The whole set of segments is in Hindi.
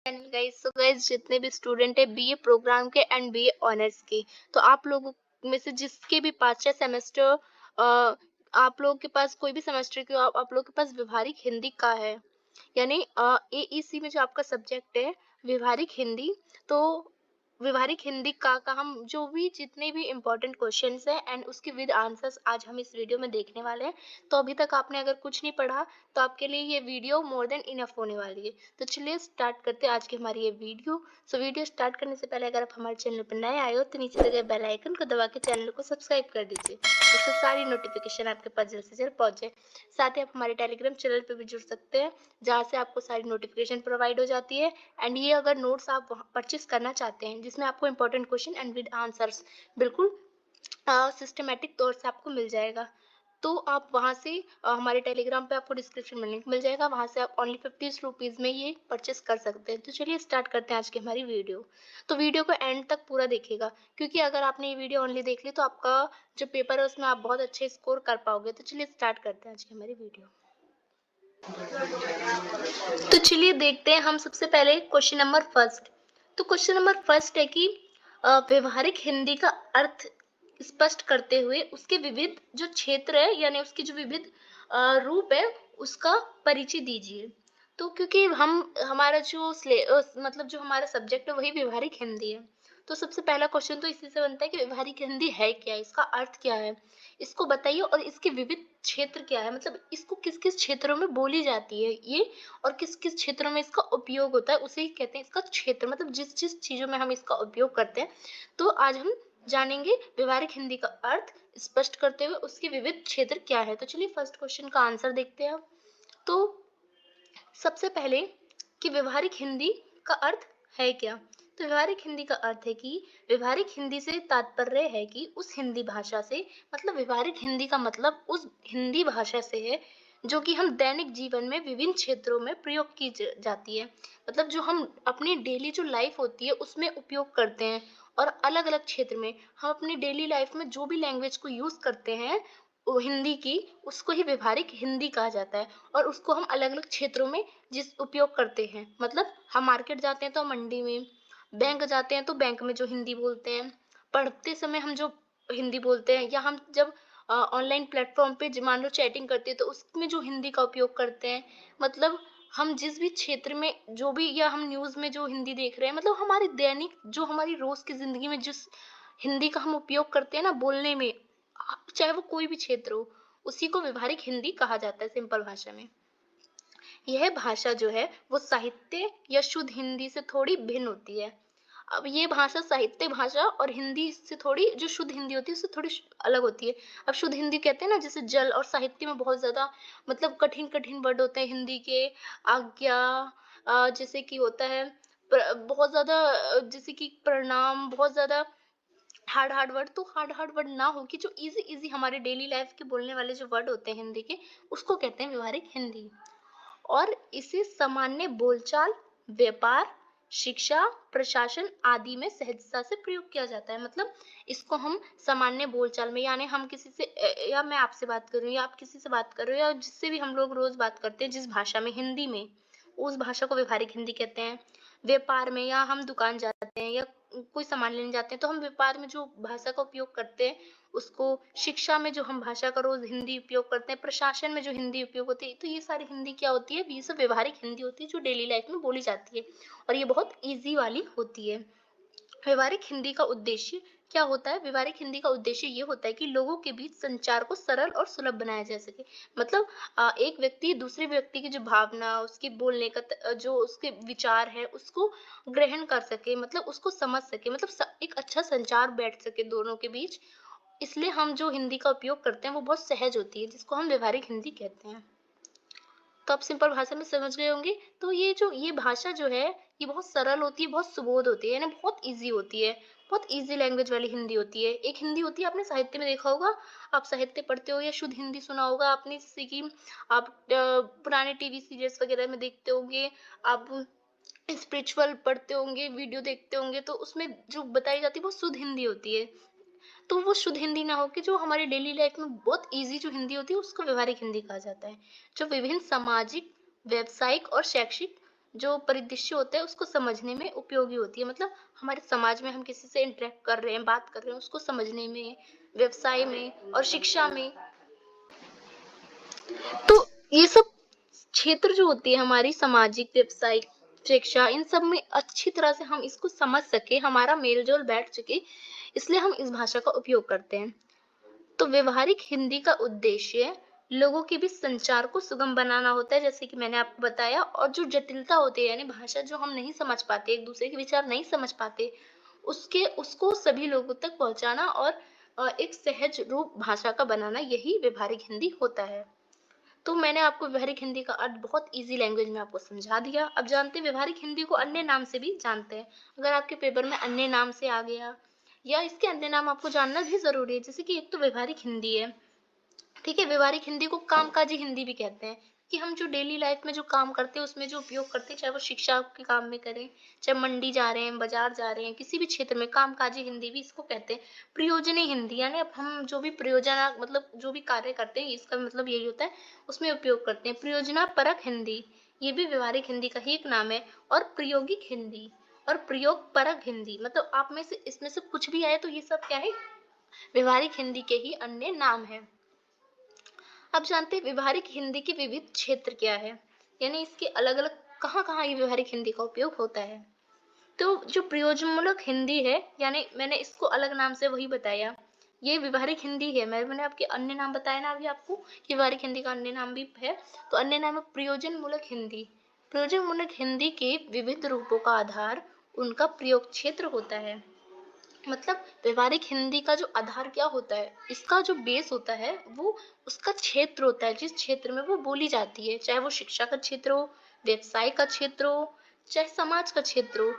Channel guys. सो गाइस, जितने भी स्टूडेंट है बीए प्रोग्राम के एंड बीए ऑनर्स के, तो आप लोगों में से जिसके भी 5-6 सेमेस्टर आप लोगों के पास कोई भी सेमेस्टर के आप लोगों के पास व्यवहारिक हिंदी का है, यानी एईसी में जो आपका सब्जेक्ट है व्यवहारिक हिंदी। तो व्यवहारिक हिंदी का हम जो भी जितने भी इम्पोर्टेंट क्वेश्चंस हैं एंड उसके विद आंसर्स आज हम इस वीडियो में देखने वाले हैं। तो अभी तक आपने अगर कुछ नहीं पढ़ा तो आपके लिए ये वीडियो मोर देन इनफ होने वाली है। तो चलिए स्टार्ट करते हैं आज की हमारी ये वीडियो। सो वीडियो स्टार्ट करने से पहले अगर आप हमारे चैनल पर नए आए हो तो नीचे दिए गए बेल आइकन को दबा के चैनल को सब्सक्राइब कर दीजिए, जिससे सारी नोटिफिकेशन आपके पास जल्द से जल्द पहुंचे। साथ ही आप हमारे टेलीग्राम चैनल पर भी जुड़ सकते हैं, जहाँ से आपको सारी नोटिफिकेशन प्रोवाइड हो जाती है। एंड ये अगर नोट्स आप परचेज करना चाहते हैं जिसमें आपको important question and with answers बिल्कुल सिस्टमेटिक तौर से आपको मिल जाएगा। तो आप वहाँ से हमारे टेलीग्राम पे आपको डिस्क्रिप्शन में लिंक मिल जाएगा, वहाँ से आप ओनली 50 रुपीज़ में ये परचेस कर सकते हैं। तो चलिए स्टार्ट करते हैं आज की हमारी वीडियो। तो वीडियो को एंड तक पूरा देखिएगा, क्योंकि अगर आपने ये वीडियो ओनली देख ली तो आपका जो पेपर है उसमें आप बहुत अच्छे स्कोर कर पाओगे। तो चलिए स्टार्ट करते हैं आज की हमारी वीडियो। तो चलिए देखते हैं हम सबसे पहले क्वेश्चन नंबर फर्स्ट। तो क्वेश्चन नंबर फर्स्ट है कि व्यवहारिक हिंदी का अर्थ स्पष्ट करते हुए उसके विविध जो क्षेत्र है यानी उसकी जो विविध रूप है उसका परिचय दीजिए। तो क्योंकि हम हमारा जो मतलब जो हमारा सब्जेक्ट है वही व्यवहारिक हिंदी है, तो सबसे पहला क्वेश्चन तो इसी से बनता है कि व्यवहारिक हिंदी है क्या, इसका अर्थ क्या है, इसको बताइए और इसके विविध क्षेत्र क्या है, मतलब इसको किस किस क्षेत्रों में बोली जाती है ये, और किस किस क्षेत्रों में इसका उपयोग होता है उसे ही कहते हैं इसका क्षेत्र, मतलब जिस जिस चीजों में हम इसका उपयोग करते हैं। तो आज हम जानेंगे व्यवहारिक हिंदी का अर्थ स्पष्ट करते हुए उसके विविध क्षेत्र क्या है। तो चलिए फर्स्ट क्वेश्चन का आंसर देखते हैं। तो सबसे पहले कि व्यवहारिक हिंदी का अर्थ है क्या। तो व्यवहारिक हिंदी का अर्थ है कि व्यवहारिक हिंदी से तात्पर्य है कि उस हिंदी भाषा से, मतलब व्यवहारिक हिंदी का मतलब उस हिंदी भाषा से है जो कि हम दैनिक जीवन में विभिन्न क्षेत्रों में प्रयोग की जाती है, मतलब जो हम अपनी डेली जो लाइफ होती है उसमें उपयोग करते हैं। और अलग अलग क्षेत्र में हम अपनी डेली लाइफ में जो भी लैंग्वेज को यूज करते हैं वो हिंदी की, उसको ही व्यवहारिक हिंदी कहा जाता है। और उसको हम अलग अलग क्षेत्रों में जिस उपयोग करते हैं, मतलब हम मार्केट जाते हैं तो मंडी में, बैंक जाते हैं तो बैंक में जो हिंदी बोलते हैं, पढ़ते समय हम जो हिंदी बोलते हैं, या हम जब ऑनलाइन प्लेटफॉर्म पे मान लो चैटिंग करते हैं तो उसमें जो हिंदी का उपयोग करते हैं। मतलब हम जिस भी क्षेत्र में जो भी, या हम न्यूज़ में जो हिंदी देख रहे हैं, मतलब हमारी दैनिक जो हमारी रोज की जिंदगी में जिस हिंदी का हम उपयोग करते हैं ना बोलने में, चाहे वो कोई भी क्षेत्र हो, उसी को व्यवहारिक हिंदी कहा जाता है सिंपल भाषा में। यह भाषा जो है वो साहित्य या शुद्ध हिंदी से थोड़ी भिन्न होती है। अब ये भाषा साहित्य भाषा और हिंदी से थोड़ी, जो शुद्ध हिंदी होती है उससे थोड़ी अलग होती है। अब शुद्ध हिंदी कहते हैं ना, जैसे जल, और साहित्य में बहुत ज्यादा मतलब कठिन कठिन वर्ड होते हैं हिंदी के। आज्ञा, जैसे कि होता है बहुत ज्यादा, जैसे कि प्रणाम, बहुत ज्यादा हार्ड हार्ड वर्ड। तो हार्ड हार्ड वर्ड ना हो कि जो इजी इजी हमारे डेली लाइफ के बोलने वाले जो वर्ड होते हैं हिंदी के, उसको कहते हैं व्यवहारिक हिंदी। और इसे सामान्य बोलचाल, व्यापार, शिक्षा, प्रशासन आदि में सहजता से प्रयोग किया जाता है। मतलब इसको हम सामान्य बोलचाल में, यानी हम किसी से या मैं आपसे बात कर रही हूँ या आप किसी से बात कर रहे हो, या जिससे भी हम लोग रोज बात करते हैं जिस भाषा में, हिंदी में, उस भाषा को व्यवहारिक हिंदी कहते हैं। व्यापार में, या हम दुकान जाते हैं या कोई सामान लेने जाते हैं तो हम व्यापार में जो भाषा का उपयोग करते हैं उसको, शिक्षा में जो हम भाषा का रोज हिंदी उपयोग करते हैं, प्रशासन में जो हिंदी उपयोग होती है, तो ये सारी हिंदी क्या होती है, ये सब व्यवहारिक हिंदी होती है जो डेली लाइफ में बोली जाती है, और ये बहुत इजी वाली होती है। व्यवहारिक हिंदी का उद्देश्य क्या होता है। व्यवहारिक हिंदी का उद्देश्य ये होता है कि लोगों के बीच संचार को सरल और सुलभ बनाया जा सके। मतलब एक व्यक्ति दूसरे व्यक्ति की जो भावना, उसकी बोलने का जो उसके विचार है उसको ग्रहण कर सके, मतलब उसको समझ सके, मतलब एक अच्छा संचार बैठ सके दोनों के बीच। इसलिए हम जो हिंदी का उपयोग करते हैं वो बहुत सहज होती है, जिसको हम व्यवहारिक हिंदी कहते हैं। तो आप सिंपल भाषा में समझ गए होंगे। तो ये भाषा जो है ये बहुत सरल होती है, बहुत सुबोध होती है, यानी बहुत ईज़ी होती है। बहुत ईज़ी लैंग्वेज वाली हिंदी होती है। एक हिंदी होती है, आपने साहित्य में देखा होगा, आप साहित्य पढ़ते हो या शुद्ध हिंदी सुना होगा आपने, जैसे कि आप पुराने टीवी सीरियल्स वगैरह में देखते होंगे, आप स्पिरिचुअल पढ़ते होंगे, वीडियो देखते होंगे, तो उसमें जो बताई जाती है वो शुद्ध हिंदी होती है। तो वो शुद्ध हिंदी ना होके जो हमारी डेली लाइफ में बहुत इजी जो हिंदी होती है उसको व्यवहारिक हिंदी कहा जाता है, जो विभिन्न सामाजिक, व्यावसायिक और शैक्षिक जो परिदृश्य होता है उसको समझने में उपयोगी होती है। मतलब हमारे समाज में हम किसी से इंटरेक्ट कर रहे हैं, बात कर रहे हैं, उसको समझने में, व्यवसाय में और शिक्षा में। तो ये सब क्षेत्र जो होती है हमारी सामाजिक, व्यावसायिक, शिक्षा, इन सब में अच्छी तरह से हम इसको समझ सके, हमारा मेल-जोल बैठ सके, इसलिए हम इस भाषा का उपयोग करते हैं। तो व्यवहारिक हिंदी का उद्देश्य लोगों के बीच संचार को सुगम बनाना होता है, जैसे कि मैंने आपको बताया, और जो जटिलता होती है यानी भाषा जो हम नहीं समझ पाते, एक दूसरे के विचार नहीं समझ पाते, उसके उसको सभी लोगों तक पहुंचाना और एक सहज रूप भाषा का बनाना, यही व्यवहारिक हिंदी होता है। तो मैंने आपको व्यवहारिक हिंदी का अर्थ बहुत इजी लैंग्वेज में आपको समझा दिया। अब जानते हैं व्यवहारिक हिंदी को अन्य नाम से भी जानते हैं। अगर आपके पेपर में अन्य नाम से आ गया या इसके अन्य नाम आपको जानना भी जरूरी है, जैसे कि एक तो व्यवहारिक हिंदी है, ठीक है। व्यवहारिक हिंदी को कामकाजी हिंदी भी कहते हैं कि हम जो डेली लाइफ में जो काम करते हैं उसमें जो उपयोग करते हैं, चाहे वो शिक्षा के काम में करें, चाहे मंडी जा रहे हैं, बाजार जा रहे हैं, किसी भी क्षेत्र में, कामकाजी हिंदी भी इसको कहते हैं। प्रयोजनीय हिंदी यानी अब हम जो भी प्रयोजना मतलब जो भी कार्य करते हैं इसका मतलब यही होता है, उसमें उपयोग करते हैं। प्रयोजना परक हिंदी, ये भी व्यवहारिक हिंदी का ही एक नाम है। और प्रायोगिक हिंदी और प्रयोग परक हिंदी, मतलब आप में से इसमें से कुछ भी आए तो ये सब क्या है, व्यवहारिक हिंदी के ही अन्य नाम है। अब जानते हैं व्यवहारिक हिंदी के विविध क्षेत्र क्या है, यानी इसके अलग अलग कहाँ कहाँ ये व्यवहारिक हिंदी का उपयोग होता है। तो जो प्रयोजनमूलक हिंदी है, यानी मैंने इसको अलग नाम से वही बताया, ये व्यवहारिक हिंदी है। मैंने आपके अन्य नाम बताया ना अभी आपको कि व्यवहारिक हिंदी का अन्य नाम भी है, तो अन्य नाम है प्रयोजनमूलक हिंदी। प्रयोजनमूलक हिंदी के विविध रूपों का आधार उनका प्रयोग क्षेत्र होता है। मतलब व्यवहारिक हिंदी का जो आधार क्या होता है, इसका जो बेस होता है वो उसका क्षेत्र होता है, जिस क्षेत्र में वो बोली जाती है, चाहे वो शिक्षा का क्षेत्र हो, व्यवसाय का क्षेत्र हो, चाहे समाज का क्षेत्र हो।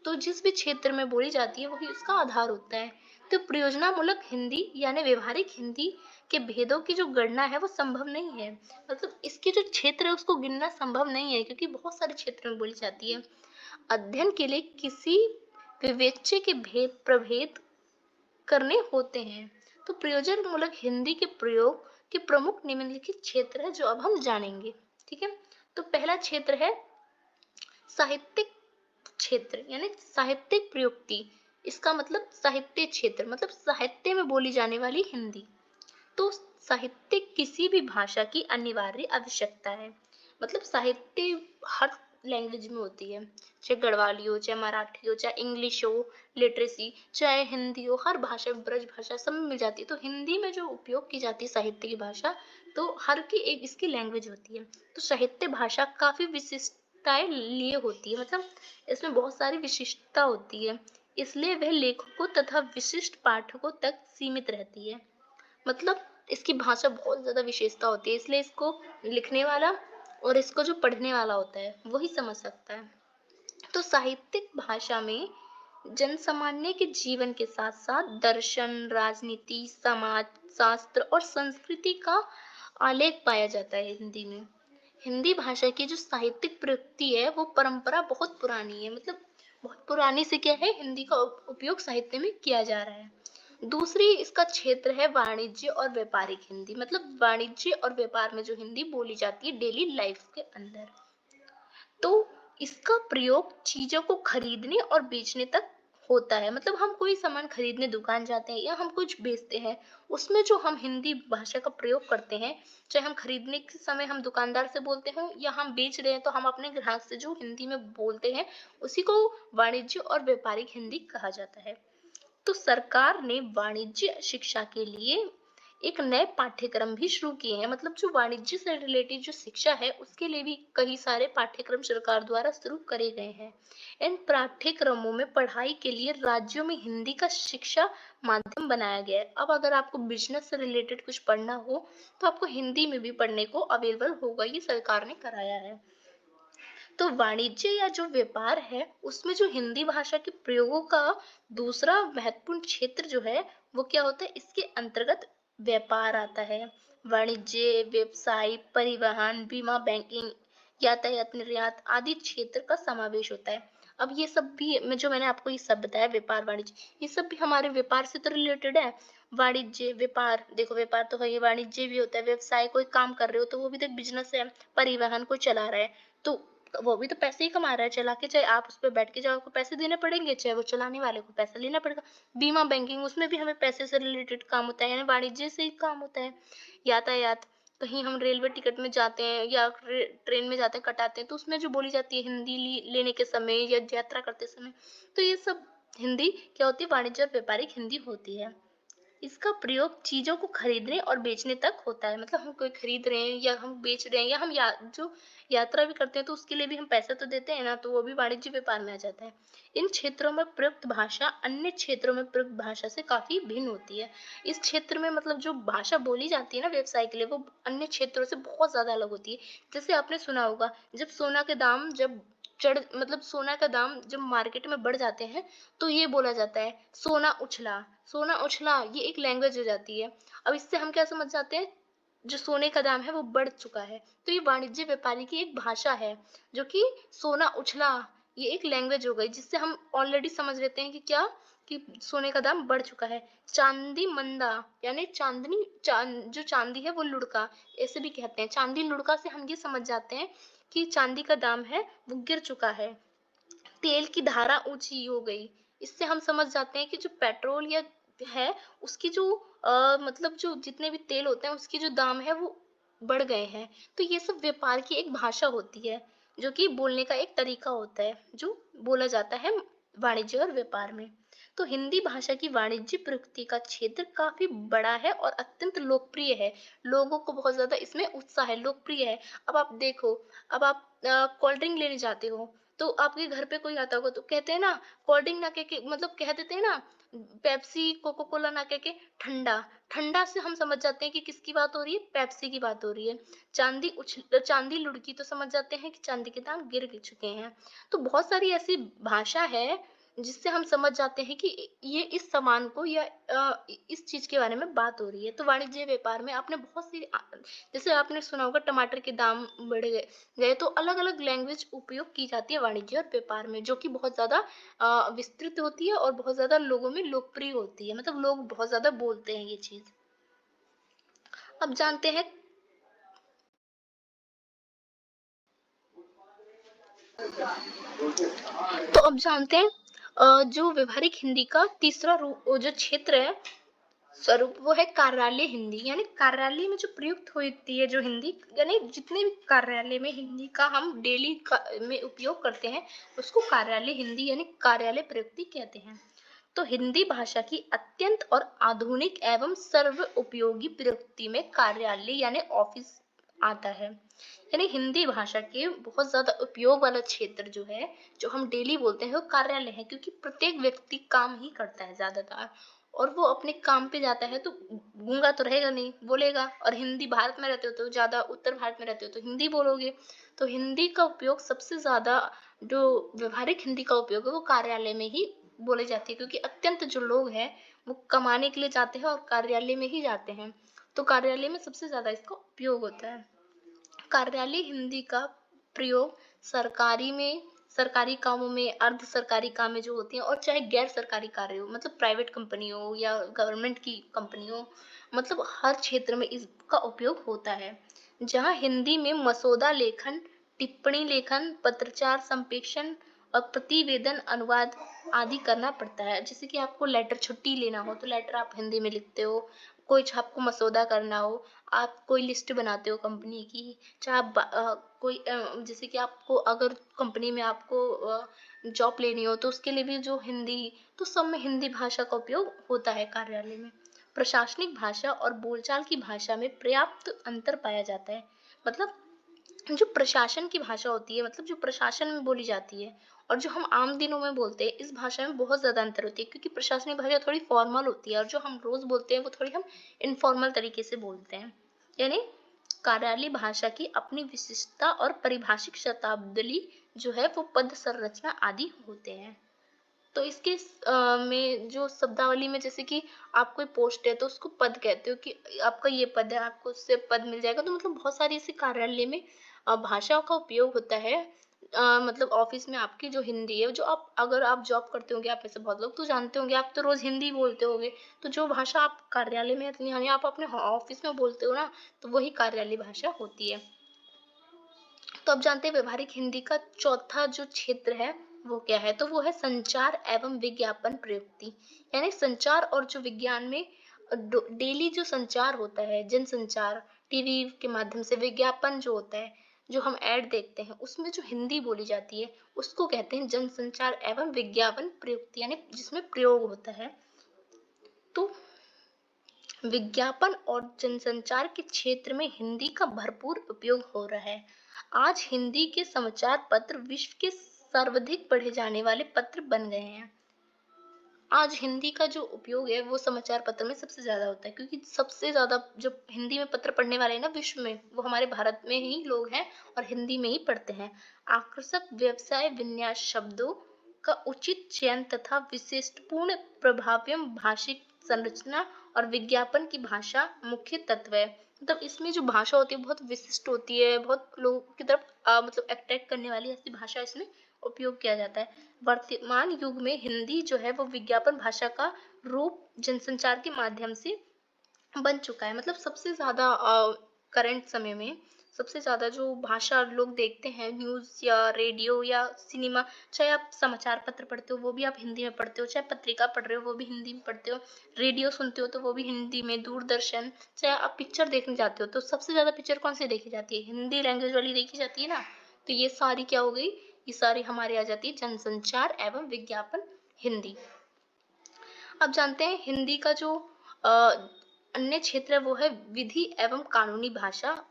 तो जिस भी क्षेत्र में बोली जाती है वही उसका आधार होता है। तो प्रयोजनामूलक हिंदी यानी व्यवहारिक हिंदी के भेदों की जो गणना है वो संभव नहीं है। मतलब इसके जो क्षेत्र है उसको गिनना संभव नहीं है, क्योंकि बहुत सारे क्षेत्र में बोली जाती है। अध्ययन के लिए किसी विवेच्य के भेद प्रभेद करने होते हैं। तो प्रयोजनमूलक हिंदी के प्रयोग के प्रमुख निम्नलिखित क्षेत्र है जो अब हम जानेंगे, ठीक है। तो पहला क्षेत्र है साहित्यिक क्षेत्र यानी साहित्यिक प्रयुक्ति। इसका मतलब साहित्य क्षेत्र, मतलब साहित्य में बोली जाने वाली हिंदी। तो साहित्य किसी भी भाषा की अनिवार्य आवश्यकता है। मतलब साहित्य हर लैंग्वेज में होती है, चाहे गढ़वाली हो, चाहे मराठी हो, चाहे इंग्लिश हो, लिटरेसी, चाहे हिंदी हो, हर भाषा, ब्रज भाषा सब में मिल जाती है। तो हिंदी में जो उपयोग की जाती है साहित्य की भाषा, तो हर की एक इसकी लैंग्वेज होती है। तो साहित्य भाषा काफी विशिष्टताएं लिए होती है, मतलब इसमें बहुत सारी विशिष्टता होती है, इसलिए वह लेखकों तथा विशिष्ट पाठकों तक सीमित रहती है। मतलब इसकी भाषा बहुत ज्यादा विशेषता होती है, इसलिए इसको लिखने वाला और इसको जो पढ़ने वाला होता है वही समझ सकता है। तो साहित्यिक भाषा में जनसामान्य के जीवन के साथ साथ दर्शन, राजनीति, समाज शास्त्र और संस्कृति का आलेख पाया जाता है हिंदी में। हिंदी भाषा की जो साहित्यिक प्रवृत्ति है वो परंपरा बहुत पुरानी है, मतलब बहुत पुरानी से क्या है, हिंदी का उपयोग साहित्य में किया जा रहा है। दूसरी इसका क्षेत्र है वाणिज्य और व्यापारिक हिंदी, मतलब वाणिज्य और व्यापार में जो हिंदी बोली जाती है डेली लाइफ के अंदर। तो इसका प्रयोग चीजों को खरीदने और बेचने तक होता है। मतलब हम कोई सामान खरीदने दुकान जाते हैं या हम कुछ बेचते हैं, उसमें जो हम हिंदी भाषा का प्रयोग करते हैं, चाहे हम खरीदने के समय हम दुकानदार से बोलते हो या हम बेच रहे हैं तो हम अपने ग्राहक से जो हिंदी में बोलते हैं, उसी को वाणिज्य और व्यापारिक हिंदी कहा जाता है। तो सरकार ने वाणिज्य शिक्षा के लिए एक नए पाठ्यक्रम भी शुरू किए हैं। मतलब जो वाणिज्य से रिलेटेड जो शिक्षा है उसके लिए भी कई सारे पाठ्यक्रम सरकार द्वारा शुरू करे गए हैं। इन पाठ्यक्रमों में पढ़ाई के लिए राज्यों में हिंदी का शिक्षा माध्यम बनाया गया है। अब अगर आपको बिजनेस से रिलेटेड कुछ पढ़ना हो तो आपको हिंदी में भी पढ़ने को अवेलेबल होगा, ये सरकार ने कराया है। तो वाणिज्य या जो व्यापार है उसमें जो हिंदी भाषा के प्रयोगों का दूसरा महत्वपूर्ण क्षेत्र जो है वो क्या होता है, इसके अंतर्गत व्यापार आता है। वाणिज्य, व्यवसाय, परिवहन, बीमा, बैंकिंग, यातायात, निर्यात आदि क्षेत्र का समावेश होता है। अब ये सब भी जो मैंने आपको ये सब बताया, व्यापार, वाणिज्य, ये सब भी हमारे व्यापार से तो रिलेटेड है। वाणिज्य, व्यापार, देखो व्यापार तो है, ये वाणिज्य भी होता है। व्यवसाय, कोई काम कर रहे हो तो वो भी तो बिजनेस है। परिवहन, कोई चला रहा है तो वो भी तो पैसे ही कमा रहा है चला के, चाहे आप उस पे बैठ के जाओ, आपको पैसे देने पड़ेंगे, चाहे वो चलाने वाले को पैसा लेना पड़ेगा। बीमा, बैंकिंग, उसमें भी हमें पैसे से रिलेटेड काम होता है, यानी वाणिज्य से ही काम होता है। यातायात, कहीं हम रेलवे टिकट में जाते हैं या ट्रेन में जाते हैं, कटाते हैं, तो उसमें जो बोली जाती है हिंदी लेने के समय या यात्रा करते समय, तो ये सब हिंदी क्या होती है, वाणिज्य और व्यापारिक हिंदी होती है। इसका प्रयोग चीज़ों को खरीदने और बेचने तक होता है, मतलब हम कोई खरीद रहे हैं या हम बेच रहे हैं या हम जो यात्रा भी करते हैं, तो उसके लिए भी हम पैसा तो देते हैं ना, तो वो भी वाणिज्य व्यापार में आ जाता है। इन क्षेत्रों में प्रयुक्त भाषा अन्य क्षेत्रों में प्रयुक्त भाषा से काफी भिन्न होती है। इस क्षेत्र में मतलब जो भाषा बोली जाती है ना व्यवसाय के लिए, वो अन्य क्षेत्रों से बहुत ज्यादा अलग होती है। जैसे आपने सुना होगा, जब सोना के दाम जब चढ़ मतलब सोना का दाम जब मार्केट में बढ़ जाते हैं, तो ये बोला जाता है सोना उछला। सोना उछला, ये एक लैंग्वेज हो जाती है। अब इससे हम क्या समझ जाते हैं, जो सोने का दाम है वो बढ़ चुका है, तो ये वाणिज्य व्यापारी की एक भाषा है, जो कि सोना उछला, ये एक लैंग्वेज हो गई, जिससे हम ऑलरेडी समझ लेते हैं कि क्या, कि सोने का दाम बढ़ चुका है। चांदी मंदा, यानी जो चांदी है वो लुढ़का, ऐसे भी कहते हैं। चांदी लुढ़का से हम ये समझ जाते हैं कि चांदी का दाम है वो गिर चुका है। तेल की धारा ऊंची हो गई, इससे हम समझ जाते हैं कि जो पेट्रोल या है, उसकी जो मतलब जो जितने भी तेल होते हैं उसकी जो दाम है वो बढ़ गए हैं। तो ये सब व्यापार की एक भाषा होती है, जो कि बोलने का एक तरीका होता है, जो बोला जाता है वाणिज्य और व्यापार में। तो हिंदी भाषा की वाणिज्य प्रयुक्ति का क्षेत्र काफी बड़ा है और अत्यंत लोकप्रिय है। लोगों को बहुत ज्यादा इसमें उत्साह है, लोकप्रिय है। अब आप देखो, अब आप कोल्ड ड्रिंक लेने जाते हो, तो आपके घर पे कोई आता होगा तो कहते हैं ना, कोल्ड ड्रिंक ना कह के, मतलब कह देते हैं ना, पेप्सी कोको कोला ना कह के ठंडा। ठंडा से हम समझ जाते हैं कि किसकी बात हो रही है, पेप्सी की बात हो रही है। चांदी लुढ़की, तो समझ जाते हैं कि चांदी के दाम गिर चुके हैं। तो बहुत सारी ऐसी भाषा है जिससे हम समझ जाते हैं कि ये इस सामान को या इस चीज के बारे में बात हो रही है। तो वाणिज्य व्यापार में आपने बहुत सी जैसे आपने सुना होगा टमाटर के दाम बढ़ गए, तो अलग अलग लैंग्वेज उपयोग की जाती है वाणिज्य और व्यापार में, जो कि बहुत ज्यादा विस्तृत होती है और बहुत ज्यादा लोगों में लोकप्रिय होती है, मतलब लोग बहुत ज्यादा बोलते हैं ये चीज। अब जानते हैं, तो अब जानते हैं जो व्यवहारिक हिंदी का तीसरा रूप, जो क्षेत्र है, स्वरूप, वो है कार्यालय हिंदी। यानी कार्यालय में जो प्रयुक्त होती है जो हिंदी, यानी जितने भी कार्यालय में हिंदी का हम डेली में उपयोग करते हैं, उसको कार्यालय हिंदी यानी कार्यालय प्रयुक्ति कहते हैं। तो हिंदी भाषा की अत्यंत और आधुनिक एवं सर्व उपयोगी प्रयुक्ति में कार्यालय यानी ऑफिस आता है। यानी हिंदी भाषा के बहुत ज्यादा उपयोग वाला क्षेत्र जो है, जो हम डेली बोलते हैं, वो कार्यालय है, क्योंकि प्रत्येक व्यक्ति काम ही करता है ज्यादातर, और वो अपने काम पे जाता है, तो गूंगा तो रहेगा नहीं, बोलेगा। और हिंदी भारत में रहते हो तो ज्यादा, उत्तर भारत में रहते हो तो हिंदी बोलोगे। तो हिंदी का उपयोग सबसे ज्यादा, जो व्यवहारिक हिंदी का उपयोग है, वो कार्यालय में ही बोली जाती है, क्योंकि अत्यंत जो लोग हैं वो कमाने के लिए जाते हैं और कार्यालय में ही जाते हैं, तो कार्यालय में सबसे ज्यादा इसका उपयोग होता है। कार्यालय हिंदी का प्रयोग सरकारी कामों में, अर्ध सरकारी कामें जो होती हैं, और चाहे गैर सरकारी कार्य हो, मतलब प्राइवेट कंपनी हो या गवर्नमेंट की कंपनी हो, मतलब हर क्षेत्र में इसका उपयोग होता है। जहाँ हिंदी में मसौदा लेखन, टिप्पणी लेखन, पत्रचार संप्रेषण और प्रतिवेदन अनुवाद आदि करना पड़ता है। जैसे कि आपको लेटर छुट्टी लेना हो तो लेटर आप हिंदी में लिखते हो, कोई आपको मसौदा करना हो, आप कोई लिस्ट बनाते हो कंपनी की, चाहे आप जैसे कि आपको अगर कंपनी में आपको जॉब लेनी हो, तो उसके लिए भी जो हिंदी, तो सब में हिंदी भाषा का उपयोग होता है कार्यालय में। प्रशासनिक भाषा और बोलचाल की भाषा में पर्याप्त अंतर पाया जाता है। मतलब जो प्रशासन की भाषा होती है, मतलब जो प्रशासन में बोली जाती है, और जो हम आम दिनों में बोलते हैं, इस भाषा में बहुत ज्यादा अंतर होती है, क्योंकि प्रशासनिक भाषा थोड़ी फॉर्मल होती है, और जो हम रोज बोलते हैं वो थोड़ी हम इनफॉर्मल तरीके से बोलते हैं। यानी कार्यालय भाषा की अपनी विशिष्टता और परिभाषिक शब्दावली जो है वो पद संरचना आदि होते हैं। तो इसके में जो शब्दावली में, जैसे कि आप कोई पोस्ट है तो उसको पद कहते हो, कि आपका ये पद है, आपको उससे पद मिल जाएगा। तो मतलब बहुत सारी ऐसे कार्यालय में भाषाओं का उपयोग होता है। मतलब ऑफिस में आपकी जो हिंदी है, जो आप अगर आप जॉब करते होंगे, आप ऐसे बहुत लोग तो जानते होंगे, आप तो रोज हिंदी बोलते होंगे, तो जो भाषा आप कार्यालय में यानी आप अपने ऑफिस में बोलते हो ना, तो वही कार्यालय भाषा होती है। तो अब जानते हैं व्यवहारिक हिंदी का चौथा जो क्षेत्र है वो क्या है, तो वो है संचार एवं विज्ञापन प्रयुक्ति। यानी संचार और जो विज्ञान में डेली जो संचार होता है, जनसंचार, टीवी के माध्यम से विज्ञापन जो होता है, जो हम ऐड देखते हैं उसमें जो हिंदी बोली जाती है उसको कहते हैं जनसंचार एवं विज्ञापन प्रयुक्ति, यानी जिसमें प्रयोग होता है। तो विज्ञापन और जनसंचार के क्षेत्र में हिंदी का भरपूर उपयोग हो रहा है। आज हिंदी के समाचार पत्र विश्व के सर्वाधिक पढ़े जाने वाले पत्र बन गए हैं। आज हिंदी का जो उपयोग है वो समाचार पत्र में सबसे ज्यादा होता है, क्योंकि सबसे ज्यादा जो हिंदी में पत्र पढ़ने वाले हैं ना विश्व में, वो हमारे भारत में ही लोग हैं और हिंदी में ही पढ़ते हैं। आकर्षक व्यवसाय विन्यास, शब्दों का उचित चयन तथा विशिष्टपूर्ण प्रभाव्य भाषिक संरचना और विज्ञापन की भाषा मुख्य तत्व है। मतलब इसमें जो भाषा होती है बहुत विशिष्ट होती है, बहुत लोगों की तरफ मतलब अट्रैक्ट करने वाली ऐसी भाषा इसमें उपयोग किया जाता है। वर्तमान युग में हिंदी जो है वो विज्ञापन भाषा का रूप जनसंचार के माध्यम से बन चुका है। मतलब सबसे ज्यादा करंट समय में सबसे ज्यादा जो भाषा लोग देखते हैं, न्यूज या रेडियो या सिनेमा, चाहे आप समाचार पत्र पढ़ते हो वो भी आप हिंदी में पढ़ते हो, चाहे पत्रिका पढ़ रहे हो वो भी हिंदी में पढ़ते हो, रेडियो सुनते हो तो वो भी हिंदी में, दूरदर्शन, चाहे आप पिक्चर देखने जाते हो तो सबसे ज्यादा पिक्चर कौन सी देखी जाती है, हिंदी लैंग्वेज वाली देखी जाती है ना। तो ये सारी क्या हो गई, ये सारी हमारी आ जाती है जनसंचार एवं विज्ञापन हिंदी। अब जानते हैं हिंदी का जो अन्य क्षेत्र है वो है विधि एवं कानूनी भाषा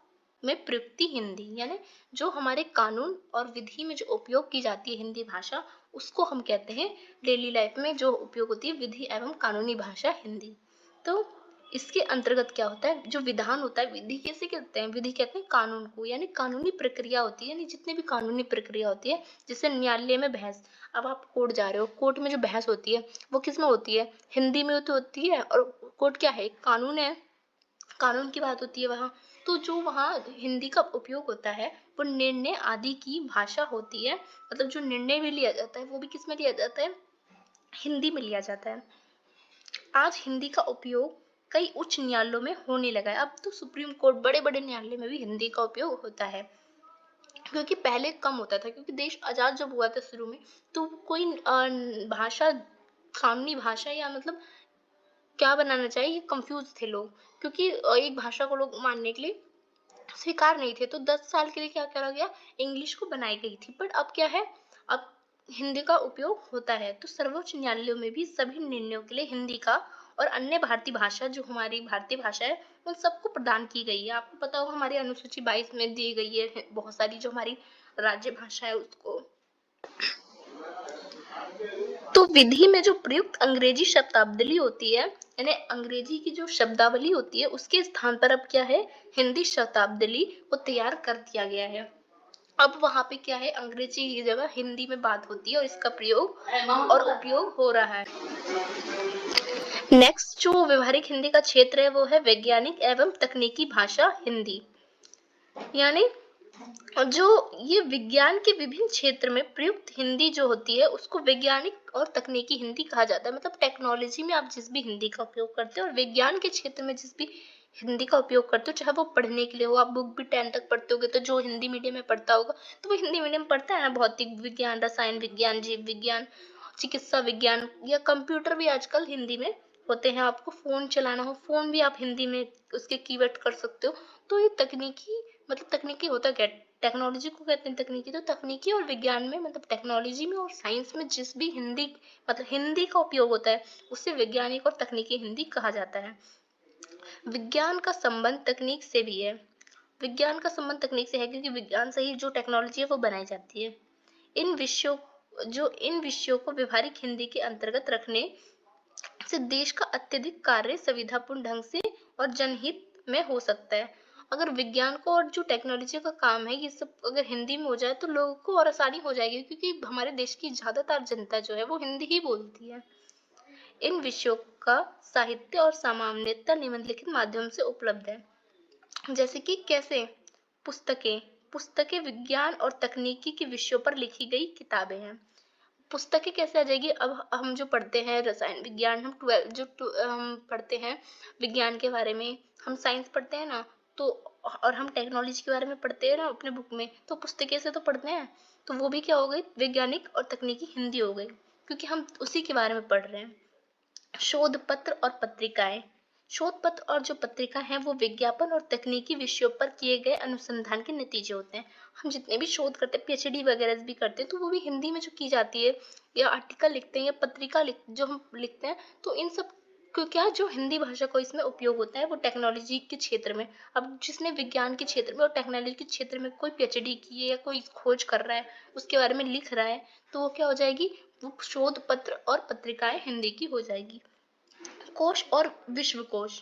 में प्रयुक्ति हिंदी, यानी जो हमारे कानून और विधि में जो उपयोग की जाती है हिंदी भाषा, उसको हम कहते हैं डेली लाइफ में जो उपयोग होती है विधि एवं कानूनी भाषा हिंदी। तो इसके अंतर्गत क्या होता है, जो विधान होता है, विधि कैसे कहते हैं, विधि कहते हैं कानून को, यानी कानूनी प्रक्रिया होती है, यानी जितने भी कानूनी प्रक्रिया होती है, जैसे न्यायालय में बहस, अब आप कोर्ट जा रहे हो, कोर्ट में जो बहस होती है वो किस में होती है, हिंदी में तो होती है। और कोर्ट क्या है, कानून है, कानून की बात होती है वहाँ। तो जो वहाँ हिंदी का उपयोग होता है वो निर्णय आदि की भाषा होती है, मतलब जो निर्णय भी लिया जाता है वो भी किस में लिया जाता है, हिंदी में लिया जाता है। आज हिंदी का उपयोग कई उच्च न्यायालयों में होने लगा है। अब तो सुप्रीम कोर्ट, बड़े बड़े न्यायालय में भी हिंदी का उपयोग होता है, क्योंकि पहले कम होता था, क्योंकि देश आजाद जब हुआ था शुरू में तो कोई भाषा, कानूनी भाषा या मतलब क्या बनाना चाहिए, ये कंफ्यूज थे लोग, क्योंकि एक भाषा को लोग मानने के लिए स्वीकार नहीं थे। तो 10 साल के लिए क्या करा गया, इंग्लिश को बनाई गई थी। बट अब क्या है, अब हिंदी का उपयोग होता है। तो सर्वोच्च न्यायालयों में भी सभी निर्णयों के लिए हिंदी का और अन्य भारतीय भाषा, जो हमारी भारतीय भाषा है, उन सबको प्रदान की गई है। आपको पता होगा हमारी अनुसूची 22 में दी गई है बहुत सारी जो हमारी राज्य भाषा है उसको। तो विधि में जो प्रयुक्त अंग्रेजी शब्दावली होती है, यानी अंग्रेजी की जो शब्दावली होती है उसके स्थान पर अब क्या है, हिंदी शब्दावली को तैयार कर दिया गया है। अब वहां पे क्या है, अंग्रेजी की जगह हिंदी में बात होती है और इसका प्रयोग और उपयोग हो रहा है। नेक्स्ट जो व्यवहारिक हिंदी का क्षेत्र है वो है वैज्ञानिक एवं तकनीकी भाषा हिंदी, यानी जो ये विज्ञान के विभिन्न क्षेत्र में प्रयुक्त हिंदी जो होती है उसको वैज्ञानिक और तकनीकी हिंदी कहा जाता है। मतलब टेक्नोलॉजी में आप जिस भी हिंदी का उपयोग करते हो और विज्ञान के क्षेत्र में जिस भी हिंदी का उपयोग करते हो, चाहे वो पढ़ने के लिए हो, आप बुक भी 10 तक पढ़ते होगे तो जो हिंदी मीडियम में पढ़ता होगा तो वो हिंदी मीडियम पढ़ता है ना, भौतिक विज्ञान, रसायन विज्ञान, जीव विज्ञान, चिकित्सा विज्ञान या कंप्यूटर भी आजकल हिंदी में होते हैं। आपको फोन चलाना हो, फोन भी आप हिंदी में उसके कीवर्ड कर सकते हो। तो ये तकनीकी, मतलब तकनीकी होता क्या, टेक्नोलॉजी को कहते हैं तकनीकी। तो तकनीकी और विज्ञान में, मतलब टेक्नोलॉजी में और साइंस में जिस भी हिंदी, मतलब हिंदी का उपयोग होता है उससे वैज्ञानिक और तकनीकी हिंदी कहा जाता है। विज्ञान का संबंध तकनीक से भी है, विज्ञान का संबंध तकनीक से है क्योंकि विज्ञान से ही जो टेक्नोलॉजी है वो बनाई जाती है। इन विषयों को व्यवहारिक हिंदी के अंतर्गत रखने से देश का अत्यधिक कार्य सुविधापूर्ण ढंग से और जनहित में हो सकता है। अगर विज्ञान को और जो टेक्नोलॉजी का काम है ये सब अगर हिंदी में हो जाए तो लोगों को और आसानी हो जाएगी, क्योंकि हमारे देश की ज्यादातर जनता जो है वो हिंदी ही बोलती है। इन विषयों का साहित्य और सामान्यतः निम्नलिखित माध्यम से उपलब्ध है, जैसे कि कैसे, पुस्तकें, पुस्तकें विज्ञान और तकनीकी के विषयों पर लिखी गई किताबें हैं। पुस्तकें कैसे आ जाएगी, अब हम जो पढ़ते हैं रसायन विज्ञान, हम पढ़ते हैं विज्ञान के बारे में, हम साइंस पढ़ते हैं ना, तो और हम टेक्नोलॉजी के बारे में पढ़ते हैं ना अपने बुक में, तो पुस्तकें से तो पढ़ते हैं, तो वो भी क्या हो गई, वैज्ञानिक और तकनीकी हिंदी हो गई, क्योंकि हम उसी के बारे में पढ़ रहे हैं। शोध पत्र और पत्रिकाएं। शोध पत्र और जो पत्रिका है वो विज्ञापन और तकनीकी विषयों पर किए गए अनुसंधान के नतीजे होते हैं। हम जितने भी शोध करते हैं, पीएचडी वगैरह भी करते हैं, तो वो भी हिंदी में जो की जाती है, या आर्टिकल लिखते हैं या पत्रिका जो हम लिखते हैं, तो इन सब को क्या, जो हिंदी भाषा को इसमें उपयोग होता है वो टेक्नोलॉजी के क्षेत्र में। अब जिसने विज्ञान के क्षेत्र में और टेक्नोलॉजी के क्षेत्र में कोई पीएचडी की है या कोई खोज कर रहा है, उसके बारे में लिख रहा है, तो वो क्या हो जाएगी, वो शोध पत्र और पत्रिकाएं हिंदी की हो जाएगी। कोश और विश्वकोश।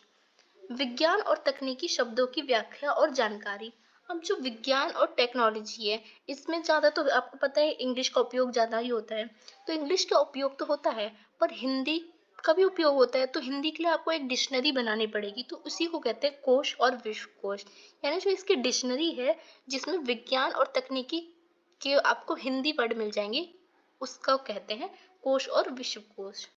विज्ञान और तकनीकी शब्दों की व्याख्या और जानकारी। अब जो विज्ञान और टेक्नोलॉजी है, इसमें ज़्यादा तो आपको पता है इंग्लिश का उपयोग ज़्यादा ही होता है, तो इंग्लिश का उपयोग तो होता है, पर हिंदी का भी उपयोग होता है, तो हिंदी के लिए आपको एक डिक्शनरी बनानी पड़ेगी, तो उसी को कहते हैं कोश और विश्वकोश। यानी जो इसकी डिक्शनरी है, जिसमें विज्ञान और तकनीकी के आपको हिंदी वर्ड मिल जाएंगे, उसका कहते हैं कोश और विश्वकोश।